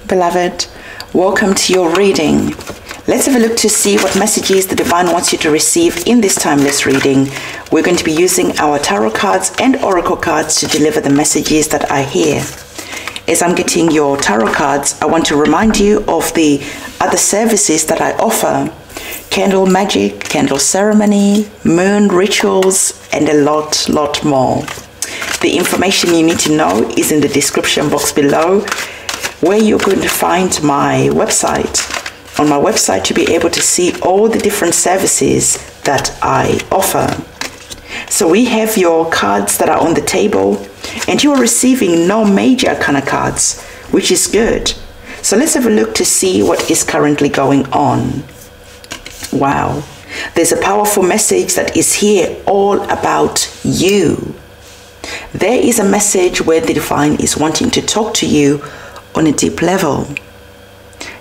Beloved, welcome to your reading. Let's have a look to see what messages the Divine wants you to receive in this timeless reading. We're going to be using our tarot cards and oracle cards to deliver the messages that I hear. As I'm getting your tarot cards, I want to remind you of the other services that I offer. Candle magic, candle ceremony, moon rituals, and a lot more. The information you need to know is in the description box below, where you're going to find my website. On my website, you'll be able to see all the different services that I offer. So we have your cards that are on the table, and you are receiving no major arcana cards, which is good. So let's have a look to see what is currently going on. Wow, there's a powerful message that is here all about you. There is a message where the Divine is wanting to talk to you on a deep level.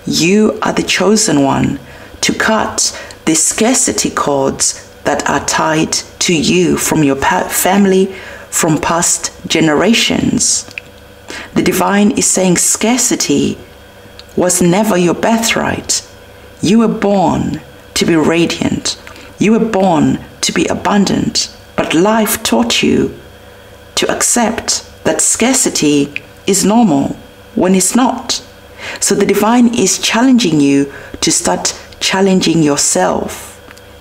You are the chosen one to cut the scarcity cords that are tied to you from your family, from past generations. The Divine is saying scarcity was never your birthright. You were born to be radiant. You were born to be abundant, but life taught you to accept that scarcity is normal when it's not. So the Divine is challenging you to start challenging yourself,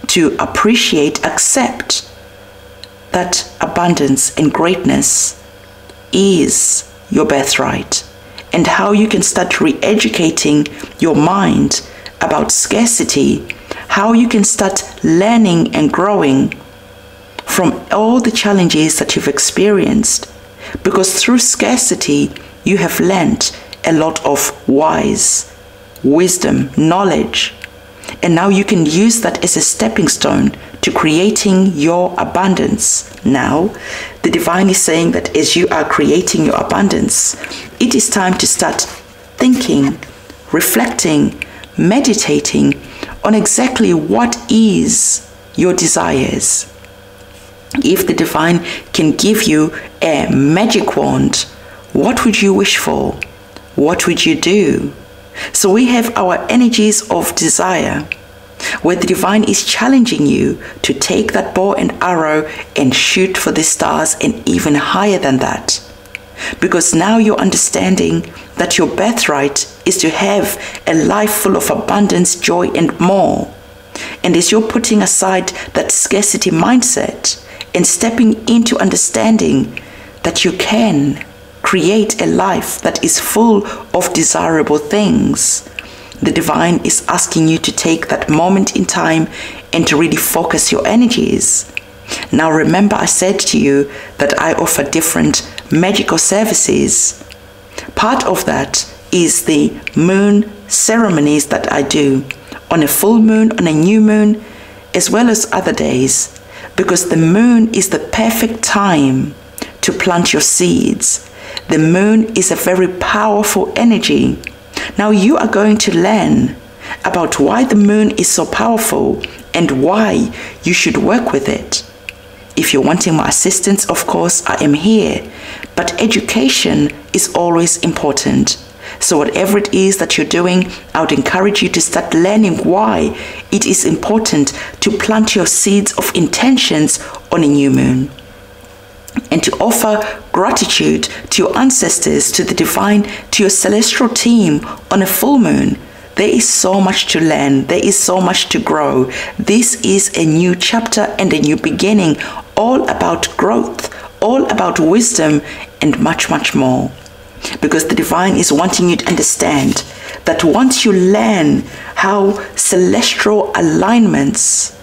to appreciate, accept that abundance and greatness is your birthright, and how you can start re-educating your mind about scarcity, how you can start learning and growing from all the challenges that you've experienced, because through scarcity you have learned a lot of wisdom, knowledge, and now you can use that as a stepping stone to creating your abundance. Now, the Divine is saying that as you are creating your abundance, it is time to start thinking, reflecting, meditating on exactly what is your desires. If the Divine can give you a magic wand, what would you wish for? What would you do? So we have our energies of desire, where the Divine is challenging you to take that bow and arrow and shoot for the stars and even higher than that. Because now you're understanding that your birthright is to have a life full of abundance, joy, and more. And as you're putting aside that scarcity mindset and stepping into understanding that you can create a life that is full of desirable things, the Divine is asking you to take that moment in time and to really focus your energies. Now remember, I said to you that I offer different magical services. Part of that is the moon ceremonies that I do on a full moon, on a new moon, as well as other days, because the moon is the perfect time to plant your seeds. The moon is a very powerful energy. Now you are going to learn about why the moon is so powerful and why you should work with it. If you're wanting my assistance, of course, I am here. But education is always important. So whatever it is that you're doing, I would encourage you to start learning why it is important to plant your seeds of intentions on a new moon, and to offer gratitude to your ancestors, to the Divine, to your celestial team on a full moon. There is so much to learn. There is so much to grow. This is a new chapter and a new beginning, all about growth, all about wisdom, and much more. Because the Divine is wanting you to understand that once you learn how celestial alignments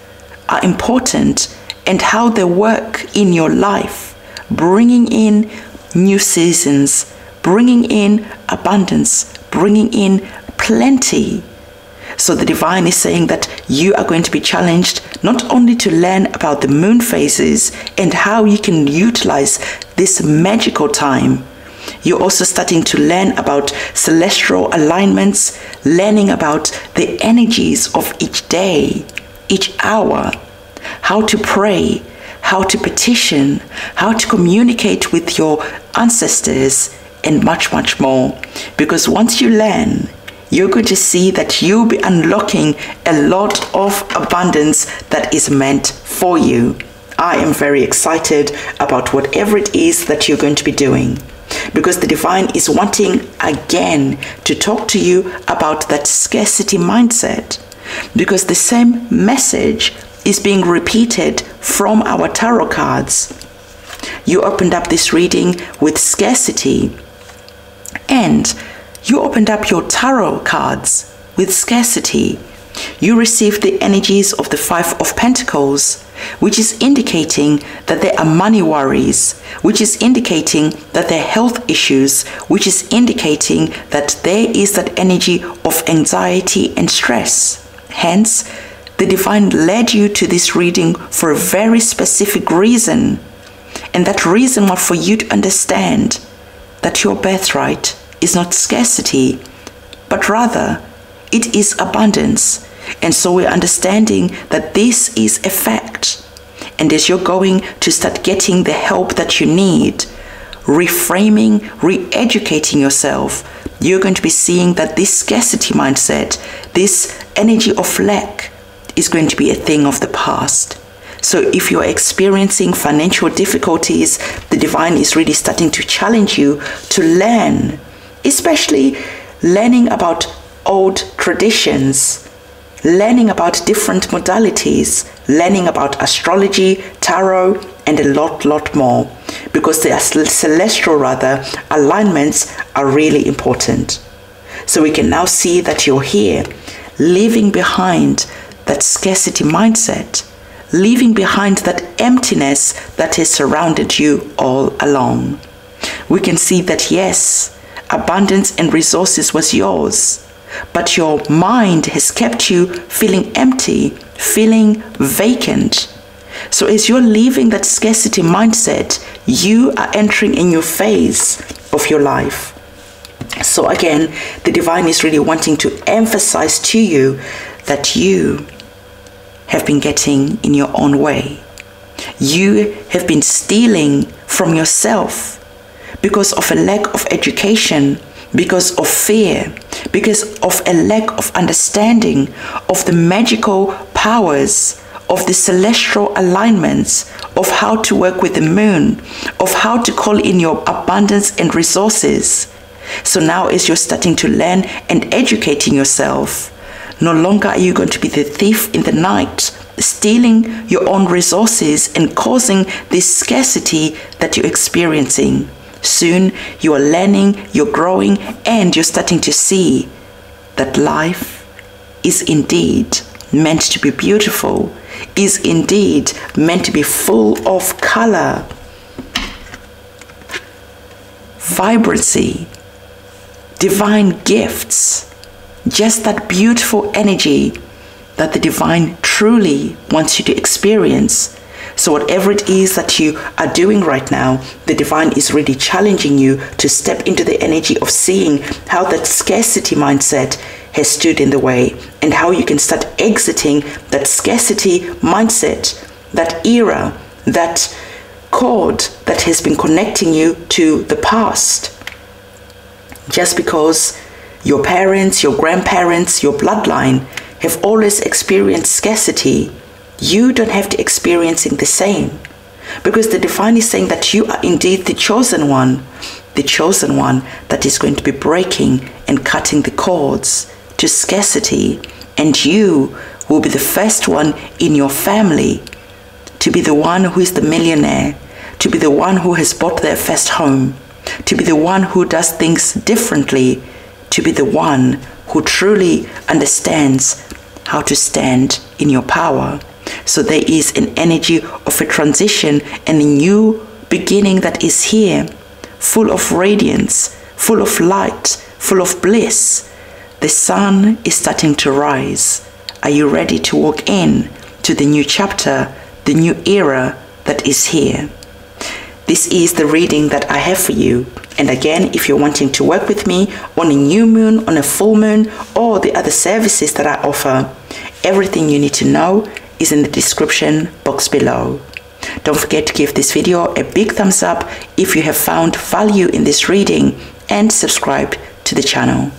are important and how they work in your life, bringing in new seasons, bringing in abundance, bringing in plenty. So the Divine is saying that you are going to be challenged not only to learn about the moon phases and how you can utilize this magical time. You're also starting to learn about celestial alignments, learning about the energies of each day, each hour, how to pray, how to petition, how to communicate with your ancestors, and much, much more. Because once you learn, you're going to see that you'll be unlocking a lot of abundance that is meant for you. I am very excited about whatever it is that you're going to be doing, because the divine is wanting again to talk to you about that scarcity mindset, because the same message is being repeated from our tarot cards. You opened up this reading with scarcity, and you opened up your tarot cards with scarcity. You received the energies of the Five of Pentacles, which is indicating that there are money worries, which is indicating that there are health issues, which is indicating that there is that energy of anxiety and stress. Hence, the divine led you to this reading for a very specific reason. And that reason was for you to understand that your birthright is not scarcity, but rather it is abundance. And so we're understanding that this is a fact. And as you're going to start getting the help that you need, reframing, re-educating yourself, you're going to be seeing that this scarcity mindset, this energy of lack, is going to be a thing of the past. So if you're experiencing financial difficulties, the divine is really starting to challenge you to learn, especially learning about old traditions, learning about different modalities, learning about astrology, tarot, and a lot more, because the celestial alignments are really important. So we can now see that you're here, leaving behind that scarcity mindset, leaving behind that emptiness that has surrounded you all along. We can see that yes, abundance and resources was yours, but your mind has kept you feeling empty, feeling vacant. So as you're leaving that scarcity mindset, you are entering a new phase of your life. So again, the divine is really wanting to emphasize to you that you have been getting in your own way. You have been stealing from yourself because of a lack of education, because of fear, because of a lack of understanding of the magical powers of the celestial alignments, of how to work with the moon, of how to call in your abundance and resources. So now as you're starting to learn and educating yourself, no longer are you going to be the thief in the night, stealing your own resources and causing this scarcity that you're experiencing. Soon you are learning, you're growing, and you're starting to see that life is indeed meant to be beautiful, is indeed meant to be full of color, vibrancy, divine gifts, just that beautiful energy that the divine truly wants you to experience. So whatever it is that you are doing right now, the divine is really challenging you to step into the energy of seeing how that scarcity mindset has stood in the way, and how you can start exiting that scarcity mindset, that era, that cord that has been connecting you to the past. Just because your parents, your grandparents, your bloodline have always experienced scarcity, you don't have to experiencing the same, because the divine is saying that you are indeed the chosen one that is going to be breaking and cutting the cords to scarcity, and you will be the first one in your family to be the one who is the millionaire, to be the one who has bought their first home, to be the one who does things differently, to be the one who truly understands how to stand in your power. So there is an energy of a transition and a new beginning that is here, full of radiance, full of light, full of bliss. The sun is starting to rise. Are you ready to walk in to the new chapter, the new era that is here? This is the reading that I have for you. And again, if you're wanting to work with me on a new moon, on a full moon, or the other services that I offer, everything you need to know is in the description box below. Don't forget to give this video a big thumbs up if you have found value in this reading, and subscribe to the channel.